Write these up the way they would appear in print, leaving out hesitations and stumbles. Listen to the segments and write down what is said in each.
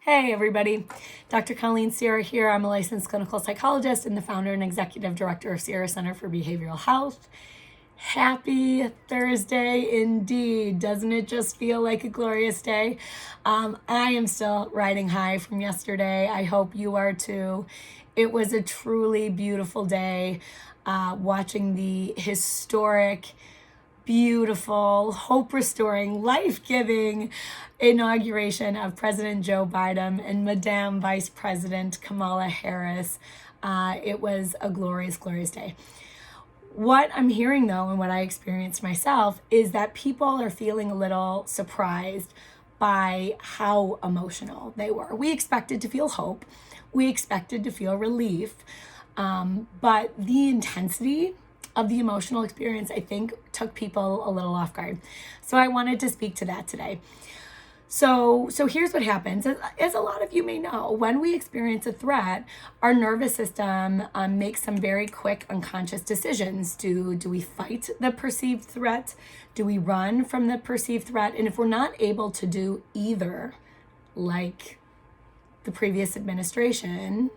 Hey everybody, Dr. Colleen Sierra here. I'm a licensed clinical psychologist and the founder and executive director of Sierra Center for Behavioral Health. Happy Thursday indeed. Doesn't it just feel like a glorious day? I am still riding high from yesterday. I hope you are too. It was a truly beautiful day, watching the historic, beautiful, hope restoring, life giving inauguration of President Joe Biden and Madame Vice President Kamala Harris. It was a glorious, glorious day. What I'm hearing though, and what I experienced myself, is that people are feeling a little surprised by how emotional they were. We expected to feel hope, we expected to feel relief, but the intensity of the emotional experience, I think, took people a little off guard. So I wanted to speak to that today. So here's what happens. As a lot of you may know, when we experience a threat, our nervous system makes some very quick unconscious decisions. Do we fight the perceived threat? Do we run from the perceived threat? And if we're not able to do either, like the previous administration,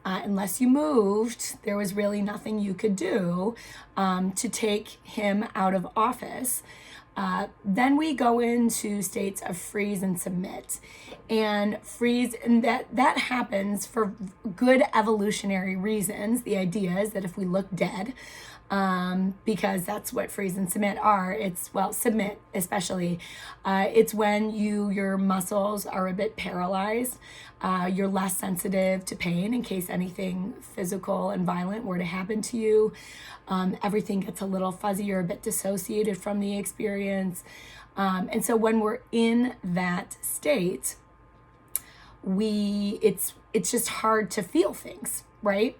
unless you moved, there was really nothing you could do to take him out of office. Then we go into states of freeze and submit. And freeze, and that happens for good evolutionary reasons. The idea is that if we look dead, because that's what freeze and submit are. Submit especially. It's when your muscles are a bit paralyzed. You're less sensitive to pain in case anything physical and violent were to happen to you. Everything gets a little fuzzy or a bit dissociated from the experience. And so when we're in that state, it's just hard to feel things, right?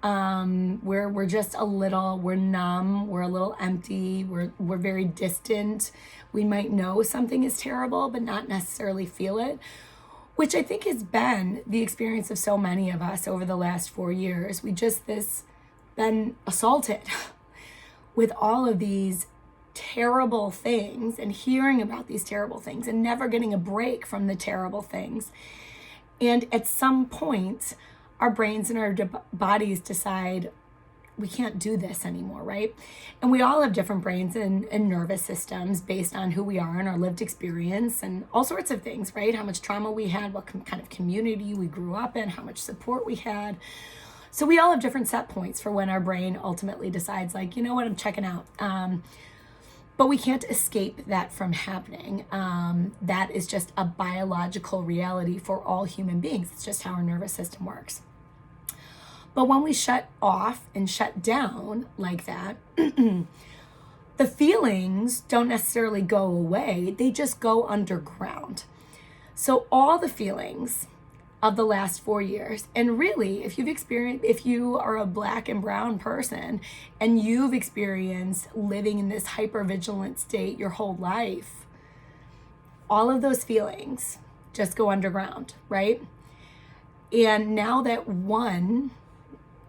We're just we're numb, we're a little empty, we're very distant. We might know something is terrible, but not necessarily feel it, which I think has been the experience of so many of us over the last 4 years. We just been assaulted with all of these terrible things and hearing about these terrible things and never getting a break from the terrible things. And at some point, our brains and our bodies decide we can't do this anymore, right? And we all have different brains and nervous systems based on who we are and our lived experience and all sorts of things, right? How much trauma we had, what kind of community we grew up in, how much support we had. So we all have different set points for when our brain ultimately decides, like, you know what, I'm checking out. But we can't escape that from happening. That is just a biological reality for all human beings. It's just how our nervous system works. But when we shut off and shut down like that, the feelings don't necessarily go away. They just go underground. So all the feelings of the last 4 years, and really, if you are a Black and brown person and you've experienced living in this hypervigilant state your whole life, all of those feelings just go underground, right? And now that one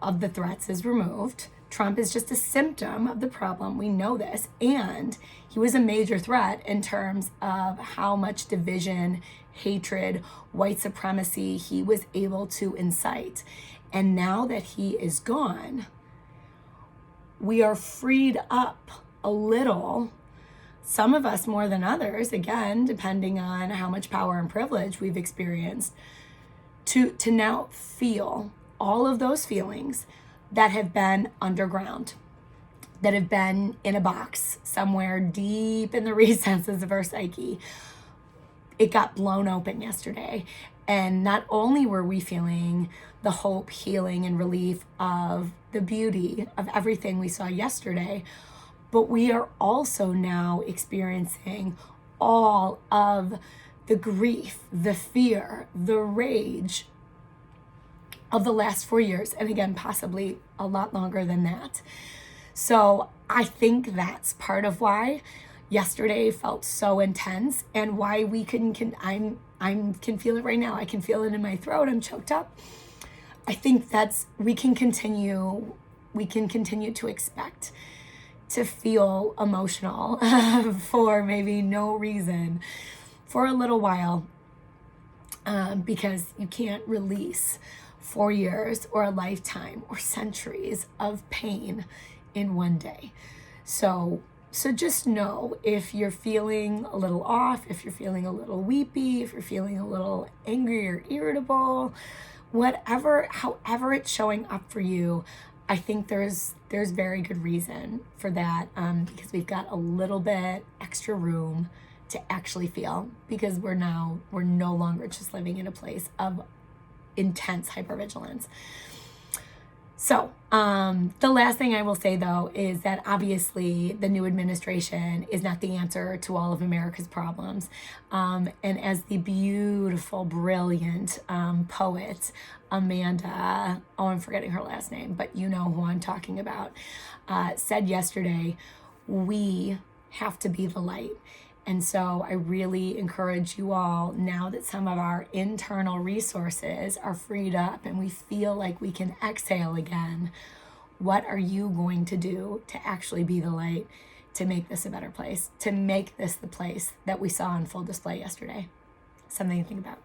of the threats is removed, Trump is just a symptom of the problem. We know this. And he was a major threat in terms of how much division, hatred, white supremacy he was able to incite. And now that he is gone, we are freed up a little, some of us more than others, again, depending on how much power and privilege we've experienced, to now feel all of those feelings that have been underground, that have been in a box somewhere deep in the recesses of our psyche. It got blown open yesterday. And not only were we feeling the hope, healing, and relief of the beauty of everything we saw yesterday, but we are also now experiencing all of the grief, the fear, the rage of the last 4 years, and again, possibly a lot longer than that. So I think that's part of why yesterday felt so intense and why we can feel it right now. I can feel it in my throat. I'm choked up. I think we can continue to expect to feel emotional for maybe no reason for a little while. because you can't release 4 years or a lifetime or centuries of pain in one day. So just know, if you're feeling a little off, if you're feeling a little weepy, if you're feeling a little angry or irritable, however it's showing up for you, I think there's very good reason for that, because we've got a little bit extra room to actually feel, because we're no longer just living in a place of intense hypervigilance. So the last thing I will say, though, is that obviously the new administration is not the answer to all of America's problems. And as the beautiful, brilliant poet Amanda, I'm forgetting her last name, but you know who I'm talking about, said yesterday, we have to be the light. And so I really encourage you all, now that some of our internal resources are freed up and we feel like we can exhale again, what are you going to do to actually be the light, to make this a better place, to make this the place that we saw on full display yesterday? Something to think about.